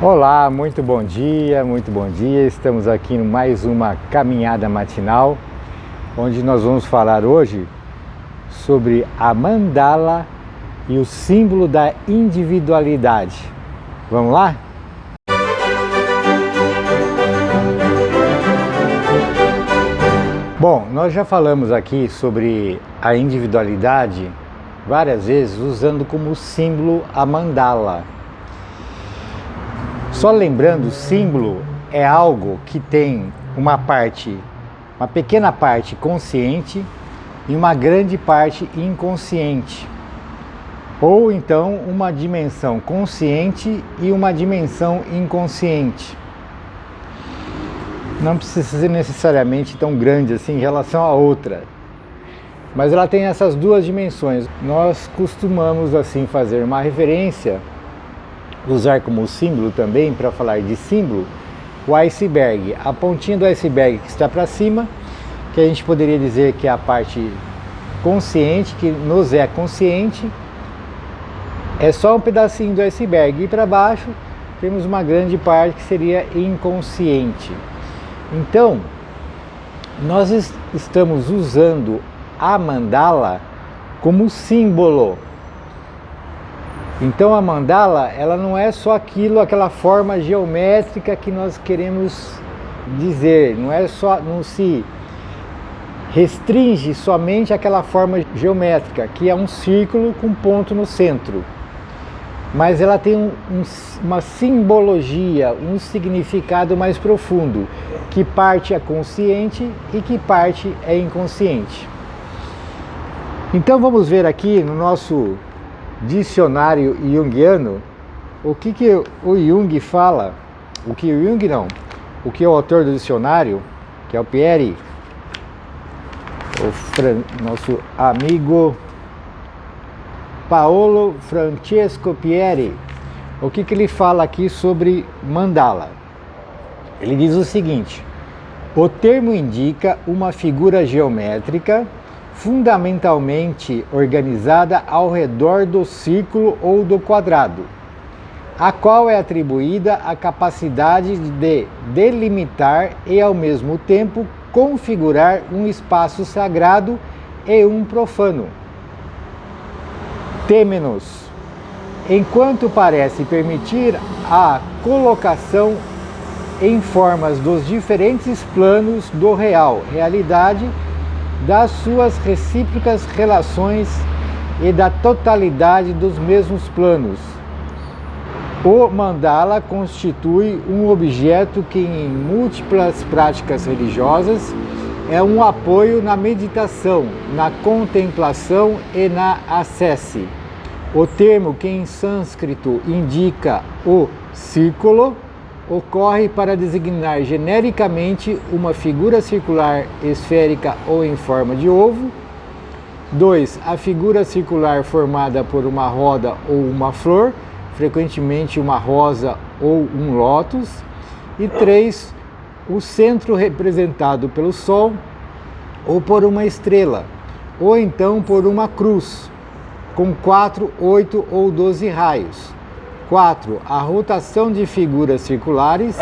Olá, muito bom dia, muito bom dia. Estamos aqui em mais uma caminhada matinal, onde nós vamos falar hoje sobre a mandala e o símbolo da individualidade. Vamos lá? Bom, nós já falamos aqui sobre a individualidade várias vezes usando como símbolo a mandala. Só lembrando, símbolo é algo que tem uma pequena parte consciente e uma grande parte inconsciente. Ou então uma dimensão consciente e uma dimensão inconsciente. Não precisa ser necessariamente tão grande assim em relação a outra. Mas ela tem essas duas dimensões. Nós costumamos assim fazer uma referência, usar como símbolo também, para falar de símbolo, o iceberg, a pontinha do iceberg que está para cima, que a gente poderia dizer que é a parte consciente, que nos é consciente, é só um pedacinho do iceberg, e para baixo temos uma grande parte que seria inconsciente. Então, nós estamos usando a mandala como símbolo. Então a mandala, ela não é só aquela forma geométrica que nós queremos dizer, não se restringe somente àquela forma geométrica, que é um círculo com ponto no centro. Mas ela tem uma simbologia, um significado mais profundo, que parte é consciente e que parte é inconsciente. Então vamos ver aqui no nosso dicionário junguiano o que o Jung fala, o que o autor do dicionário, que é o Pieri, nosso amigo Paolo Francesco Pieri, o que ele fala aqui sobre mandala. Ele diz o seguinte: o termo indica uma figura geométrica fundamentalmente organizada ao redor do círculo ou do quadrado, a qual é atribuída a capacidade de delimitar e ao mesmo tempo configurar um espaço sagrado e um profano. Temenos, enquanto parece permitir a colocação em formas dos diferentes planos do real, realidade, das suas recíprocas relações e da totalidade dos mesmos planos. O mandala constitui um objeto que, em múltiplas práticas religiosas, é um apoio na meditação, na contemplação e na ascese. O termo, que em sânscrito indica o círculo, ocorre para designar genericamente uma figura circular, esférica ou em forma de ovo. 2. A figura circular formada por uma roda ou uma flor, frequentemente uma rosa ou um lótus. E 3. O centro representado pelo Sol ou por uma estrela, ou então por uma cruz, com 4, 8 ou 12 raios. 4. A rotação de figuras circulares,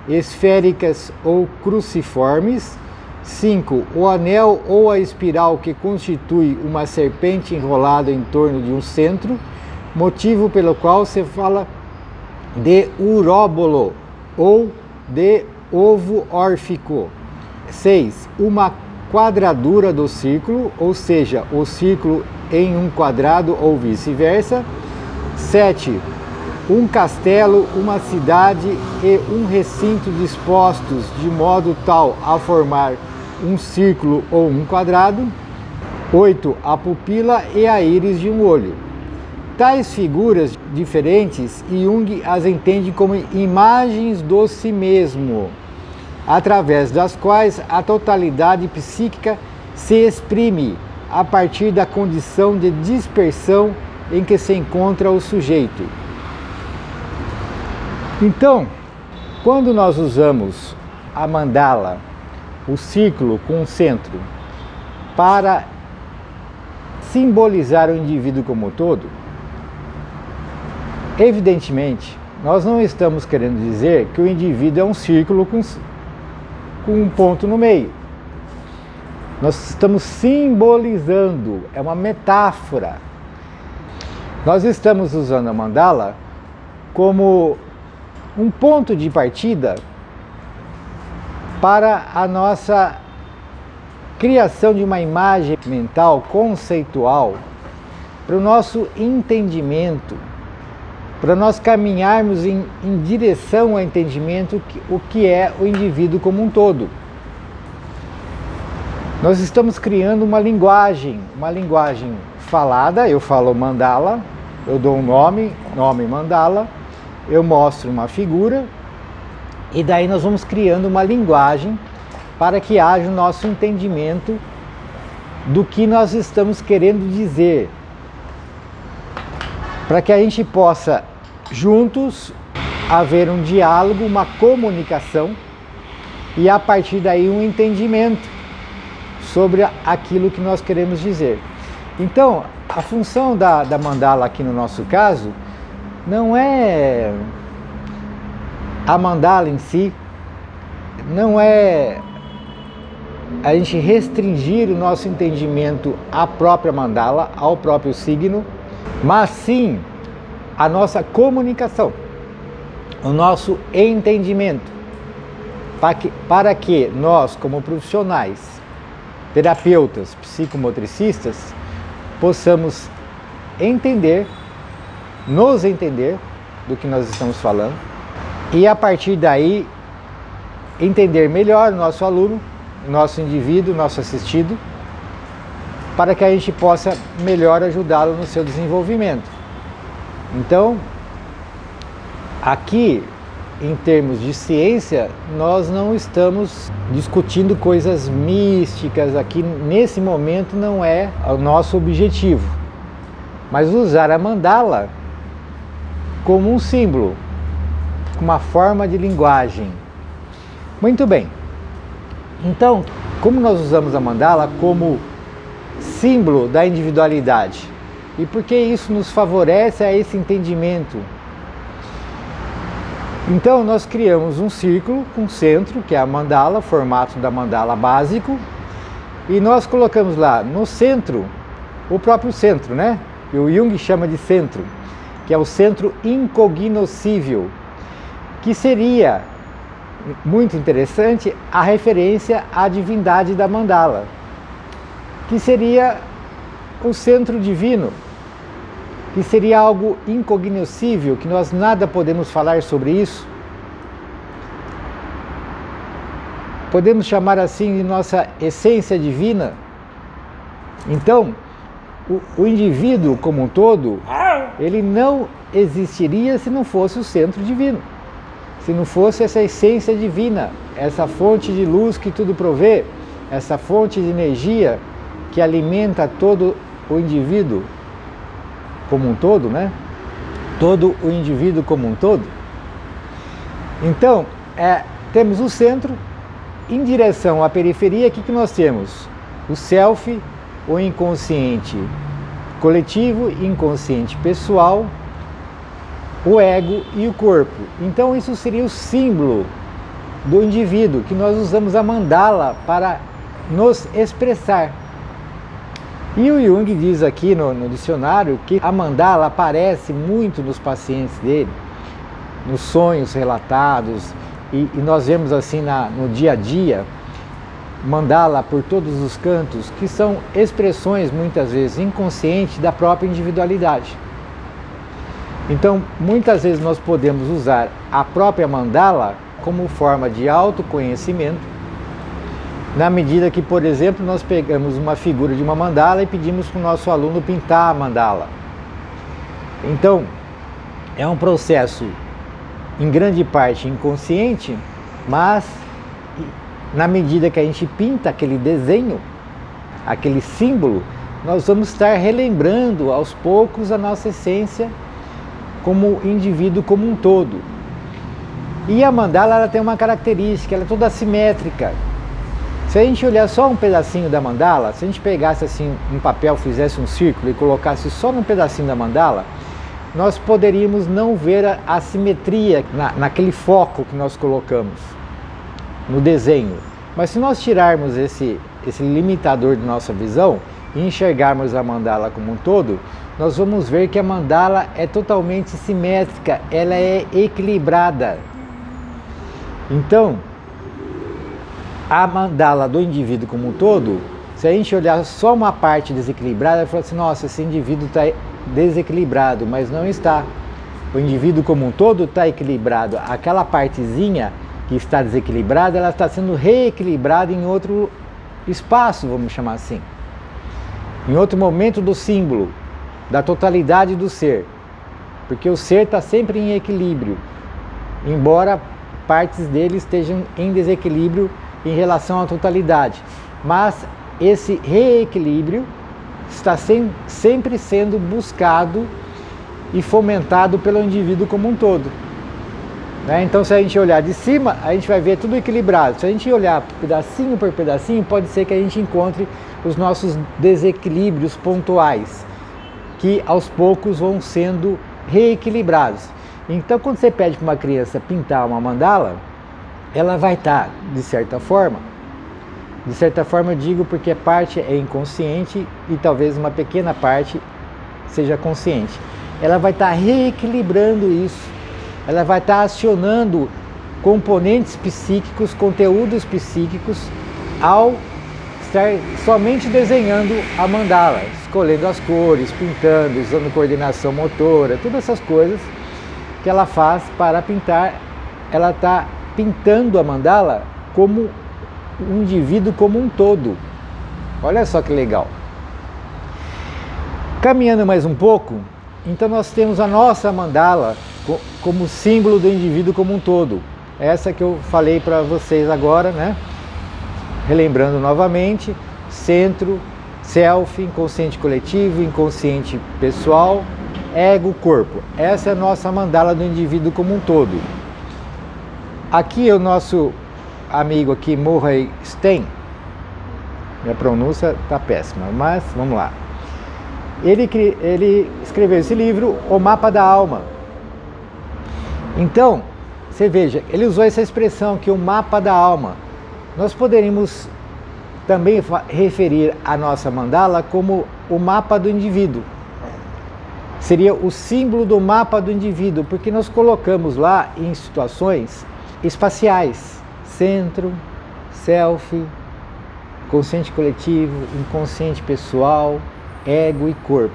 esféricas ou cruciformes. 5. O anel ou a espiral que constitui uma serpente enrolada em torno de um centro, motivo pelo qual se fala de uróbolo ou de ovo órfico. 6. Uma quadradura do círculo, ou seja, o círculo em um quadrado ou vice-versa. 7. Um castelo, uma cidade e um recinto dispostos de modo tal a formar um círculo ou um quadrado. 8. A pupila e a íris de um olho. Tais figuras diferentes, Jung as entende como imagens do si mesmo, através das quais a totalidade psíquica se exprime a partir da condição de dispersão em que se encontra o sujeito. Então, quando nós usamos a mandala, o círculo com um centro, para simbolizar o indivíduo como um todo, evidentemente, nós não estamos querendo dizer que o indivíduo é um círculo com um ponto no meio. Nós estamos simbolizando, é uma metáfora. Nós estamos usando a mandala como um ponto de partida para a nossa criação de uma imagem mental conceitual, para o nosso entendimento, para nós caminharmos em direção ao entendimento o que é o indivíduo como um todo. Nós estamos criando uma linguagem falada, eu falo mandala, eu dou um nome mandala, eu mostro uma figura, e daí nós vamos criando uma linguagem para que haja o nosso entendimento do que nós estamos querendo dizer, para que a gente possa juntos haver um diálogo, uma comunicação e a partir daí um entendimento sobre aquilo que nós queremos dizer. Então, a função da mandala aqui no nosso caso não é a mandala em si, não é a gente restringir o nosso entendimento à própria mandala, ao próprio signo, mas sim a nossa comunicação, o nosso entendimento, para que nós, como profissionais, terapeutas, psicomotricistas, possamos entender, nos entender do que nós estamos falando e a partir daí entender melhor o nosso aluno, o nosso indivíduo, o nosso assistido, para que a gente possa melhor ajudá-lo no seu desenvolvimento. Então, aqui, em termos de ciência, nós não estamos discutindo coisas místicas, aqui nesse momento não é o nosso objetivo, mas usar a mandala como um símbolo, uma forma de linguagem. Muito bem, então, como nós usamos a mandala como símbolo da individualidade? E por que isso nos favorece a esse entendimento? Então nós criamos um círculo com centro, que é a mandala, formato da mandala básico, e nós colocamos lá no centro, o próprio centro, né? Que o Jung chama de centro, que é o centro incognoscível, que seria muito interessante a referência à divindade da mandala, que seria o centro divino, que seria algo incognoscível, que nós nada podemos falar sobre isso. Podemos chamar assim de nossa essência divina. Então, o indivíduo como um todo, ele não existiria se não fosse o centro divino, se não fosse essa essência divina, essa fonte de luz que tudo provê, essa fonte de energia que alimenta todo o indivíduo como um todo, né? Todo o indivíduo como um todo. Então, temos o centro, em direção à periferia, o que nós temos? O self, o inconsciente coletivo, inconsciente pessoal, o ego e o corpo. Então isso seria o símbolo do indivíduo, que nós usamos a mandala para nos expressar. E o Jung diz aqui no dicionário que a mandala aparece muito nos pacientes dele, nos sonhos relatados, e nós vemos assim no dia a dia, mandala por todos os cantos, que são expressões muitas vezes inconscientes da própria individualidade. Então, muitas vezes nós podemos usar a própria mandala como forma de autoconhecimento, na medida que, por exemplo, nós pegamos uma figura de uma mandala e pedimos para o nosso aluno pintar a mandala. Então, é um processo, em grande parte, inconsciente, mas na medida que a gente pinta aquele desenho, aquele símbolo, nós vamos estar relembrando aos poucos a nossa essência como indivíduo como um todo. E a mandala, ela tem uma característica, ela é toda assimétrica. Se a gente olhar só um pedacinho da mandala, se a gente pegasse assim um papel, fizesse um círculo e colocasse só num pedacinho da mandala, nós poderíamos não ver a assimetria naquele foco que nós colocamos no desenho. Mas se nós tirarmos esse limitador de nossa visão e enxergarmos a mandala como um todo, nós vamos ver que a mandala é totalmente simétrica, ela é equilibrada. Então, a mandala do indivíduo como um todo, se a gente olhar só uma parte desequilibrada, fala assim, nossa, esse indivíduo está desequilibrado, mas não está. O indivíduo como um todo está equilibrado. Aquela partezinha que está desequilibrada, ela está sendo reequilibrada em outro espaço, vamos chamar assim. Em outro momento do símbolo, da totalidade do ser. Porque o ser está sempre em equilíbrio, embora partes dele estejam em desequilíbrio em relação à totalidade. Mas esse reequilíbrio está sempre sendo buscado e fomentado pelo indivíduo como um todo. Então, se a gente olhar de cima, a gente vai ver tudo equilibrado. Se a gente olhar pedacinho por pedacinho, pode ser que a gente encontre os nossos desequilíbrios pontuais, que aos poucos vão sendo reequilibrados. Então, quando você pede para uma criança pintar uma mandala, ela vai estar, de certa forma eu digo porque parte é inconsciente e talvez uma pequena parte seja consciente. Ela vai estar reequilibrando isso. Ela vai estar acionando componentes psíquicos, conteúdos psíquicos, ao estar somente desenhando a mandala, escolhendo as cores, pintando, usando coordenação motora, todas essas coisas que ela faz para pintar. Ela está pintando a mandala como um indivíduo como um todo. Olha só que legal. Caminhando mais um pouco, então nós temos a nossa mandala como símbolo do indivíduo como um todo. Essa que eu falei para vocês agora, né? Relembrando novamente: centro, self, inconsciente coletivo, inconsciente pessoal, ego, corpo. Essa é a nossa mandala do indivíduo como um todo. Aqui é o nosso amigo aqui, Murray Stein. Minha pronúncia está péssima, mas vamos lá. Ele escreveu esse livro, O Mapa da Alma. Então, você veja, ele usou essa expressão que o mapa da alma. Nós poderíamos também referir a nossa mandala como o mapa do indivíduo. Seria o símbolo do mapa do indivíduo, porque nós colocamos lá em situações espaciais: centro, self, consciente coletivo, inconsciente pessoal, ego e corpo.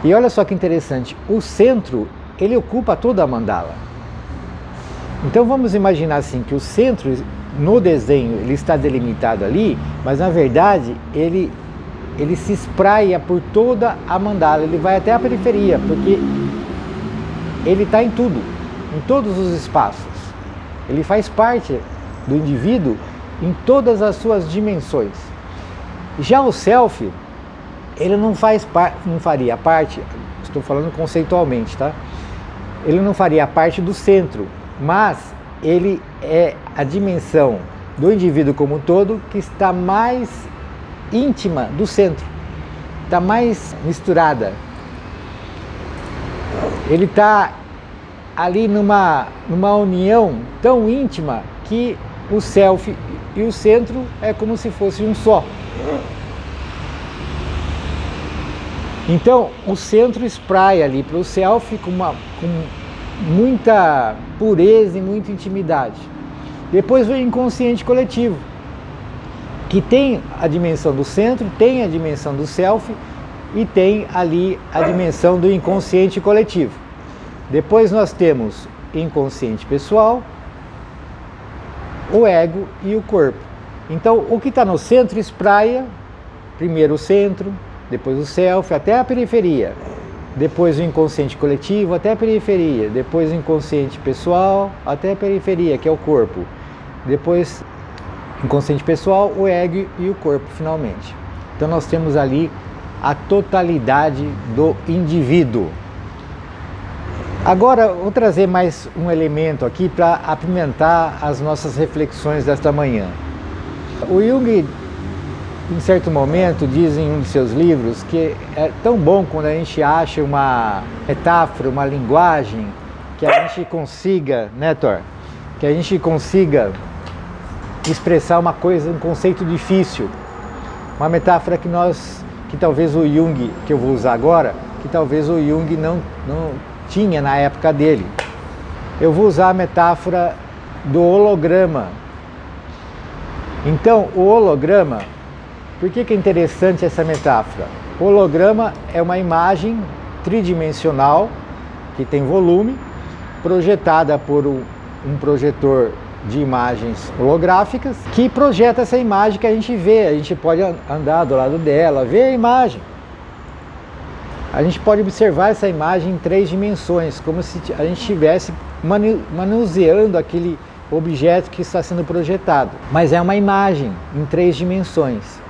E olha só que interessante, o centro, ele ocupa toda a mandala. Então vamos imaginar assim, que o centro no desenho ele está delimitado ali, mas na verdade ele se espraia por toda a mandala, ele vai até a periferia, porque ele está em tudo, em todos os espaços. Ele faz parte do indivíduo em todas as suas dimensões. Já o self, ele não faria parte, estou falando conceitualmente, tá? Ele não faria parte do centro, mas ele é a dimensão do indivíduo como um todo que está mais íntima do centro, está mais misturada. Ele está ali numa união tão íntima que o self e o centro é como se fosse um só. Então, o centro espraia ali para o self com muita pureza e muita intimidade. Depois vem o inconsciente coletivo, que tem a dimensão do centro, tem a dimensão do self e tem ali a dimensão do inconsciente coletivo. Depois nós temos inconsciente pessoal, o ego e o corpo. Então, o que está no centro espraia primeiro o centro, depois o self, até a periferia. Depois o inconsciente coletivo, até a periferia. Depois o inconsciente pessoal, até a periferia, que é o corpo. Depois, inconsciente pessoal, o ego e o corpo, finalmente. Então nós temos ali a totalidade do indivíduo. Agora, vou trazer mais um elemento aqui para apimentar as nossas reflexões desta manhã. O Jung em certo momento, diz em um de seus livros que é tão bom quando a gente acha uma metáfora, uma linguagem que a gente consiga, né, Thor? Que a gente consiga expressar uma coisa, um conceito difícil. Uma metáfora que talvez o Jung, que eu vou usar agora, que talvez o Jung não tinha na época dele. Eu vou usar a metáfora do holograma. Então, o holograma, por que é interessante essa metáfora? O holograma é uma imagem tridimensional, que tem volume, projetada por um projetor de imagens holográficas, que projeta essa imagem que a gente vê. A gente pode andar do lado dela, ver a imagem. A gente pode observar essa imagem em 3 dimensões, como se a gente estivesse manuseando aquele objeto que está sendo projetado. Mas é uma imagem em 3 dimensões.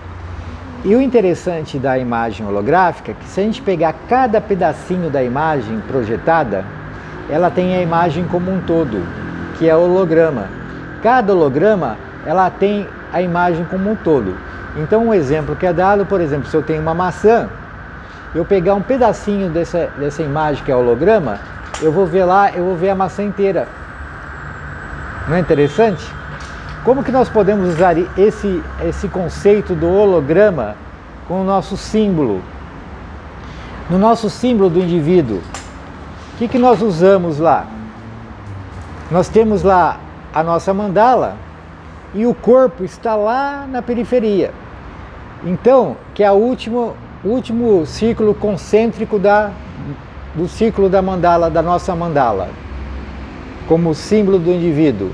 E o interessante da imagem holográfica é que se a gente pegar cada pedacinho da imagem projetada, ela tem a imagem como um todo, que é o holograma. Cada holograma, ela tem a imagem como um todo. Então, um exemplo que é dado, por exemplo, se eu tenho uma maçã, eu pegar um pedacinho dessa imagem que é holograma, eu vou ver lá, eu vou ver a maçã inteira. Não é interessante? Como que nós podemos usar esse conceito do holograma com o nosso símbolo? No nosso símbolo do indivíduo, o que nós usamos lá? Nós temos lá a nossa mandala e o corpo está lá na periferia. Então, que é o último círculo concêntrico do círculo da mandala, da nossa mandala, como símbolo do indivíduo.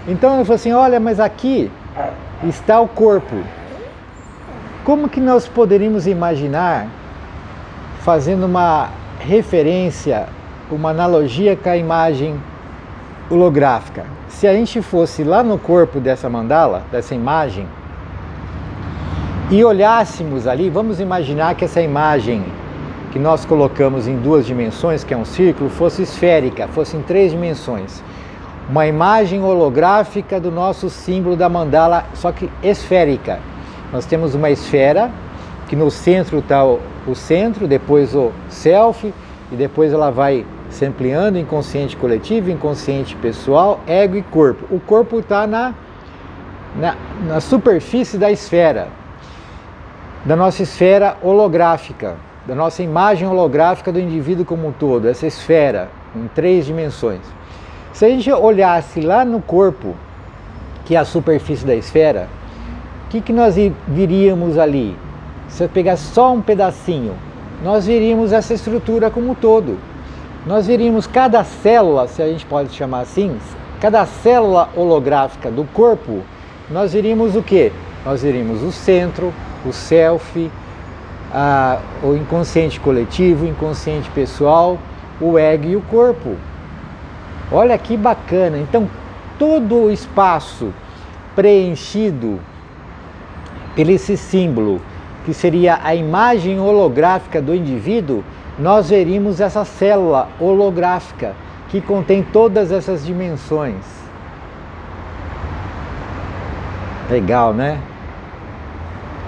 Então ele falou assim, olha, mas aqui está o corpo. Como que nós poderíamos imaginar, fazendo uma referência, uma analogia com a imagem holográfica? Se a gente fosse lá no corpo dessa mandala, dessa imagem, e olhássemos ali, vamos imaginar que essa imagem que nós colocamos em 2 dimensões, que é um círculo, fosse esférica, fosse em 3 dimensões. Uma imagem holográfica do nosso símbolo da mandala, só que esférica. Nós temos uma esfera, que no centro está o centro, depois o self, e depois ela vai se ampliando, inconsciente coletivo, inconsciente pessoal, ego e corpo. O corpo está na superfície da esfera, da nossa esfera holográfica, da nossa imagem holográfica do indivíduo como um todo, essa esfera em 3 dimensões. Se a gente olhasse lá no corpo, que é a superfície da esfera, o que nós viríamos ali? Se eu pegasse só um pedacinho, nós veríamos essa estrutura como um todo. Nós veríamos cada célula, se a gente pode chamar assim, cada célula holográfica do corpo, nós veríamos o quê? Nós veríamos o centro, o self, o inconsciente coletivo, o inconsciente pessoal, o ego e o corpo. Olha que bacana! Então, todo o espaço preenchido por esse símbolo, que seria a imagem holográfica do indivíduo, nós veríamos essa célula holográfica que contém todas essas dimensões. Legal, né?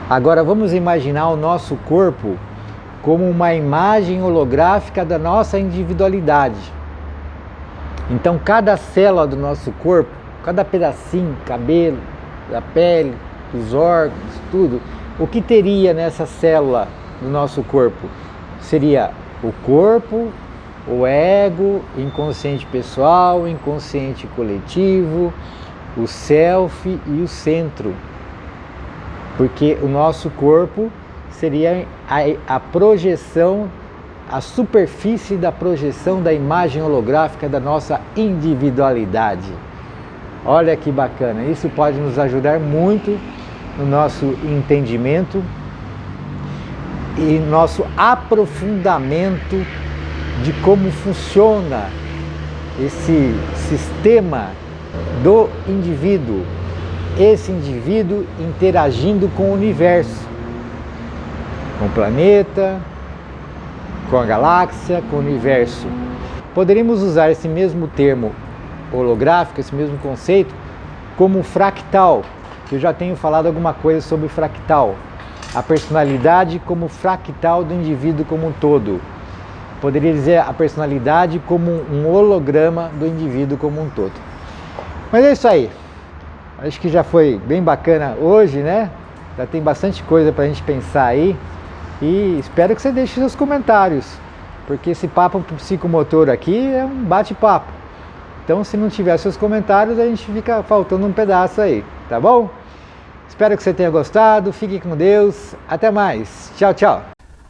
Agora vamos imaginar o nosso corpo como uma imagem holográfica da nossa individualidade. Então cada célula do nosso corpo, cada pedacinho, cabelo, da pele, os órgãos, tudo, o que teria nessa célula do nosso corpo? Seria o corpo, o ego, inconsciente pessoal, inconsciente coletivo, o self e o centro. Porque o nosso corpo seria a projeção, a superfície da projeção da imagem holográfica da nossa individualidade. Olha que bacana, isso pode nos ajudar muito no nosso entendimento e nosso aprofundamento de como funciona esse sistema do indivíduo, esse indivíduo interagindo com o universo, com o planeta, com a galáxia, com o universo. Poderíamos usar esse mesmo termo holográfico, esse mesmo conceito, como fractal. que eu já tenho falado alguma coisa sobre fractal. A personalidade como fractal do indivíduo como um todo. Poderia dizer a personalidade como um holograma do indivíduo como um todo. Mas é isso aí. Acho que já foi bem bacana hoje, né? Já tem bastante coisa para a gente pensar aí. E espero que você deixe seus comentários, porque esse papo psicomotor aqui é um bate-papo. Então, se não tiver seus comentários, a gente fica faltando um pedaço aí, tá bom? Espero que você tenha gostado, fique com Deus, até mais, tchau, tchau.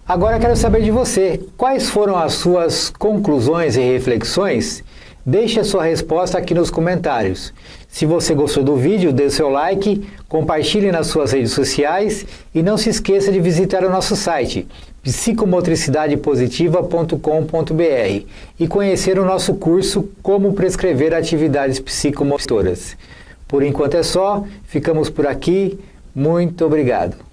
Agora eu quero saber de você, quais foram as suas conclusões e reflexões? Deixe a sua resposta aqui nos comentários. Se você gostou do vídeo, dê seu like, compartilhe nas suas redes sociais e não se esqueça de visitar o nosso site psicomotricidadepositiva.com.br e conhecer o nosso curso Como Prescrever Atividades Psicomotoras. Por enquanto é só, ficamos por aqui, muito obrigado.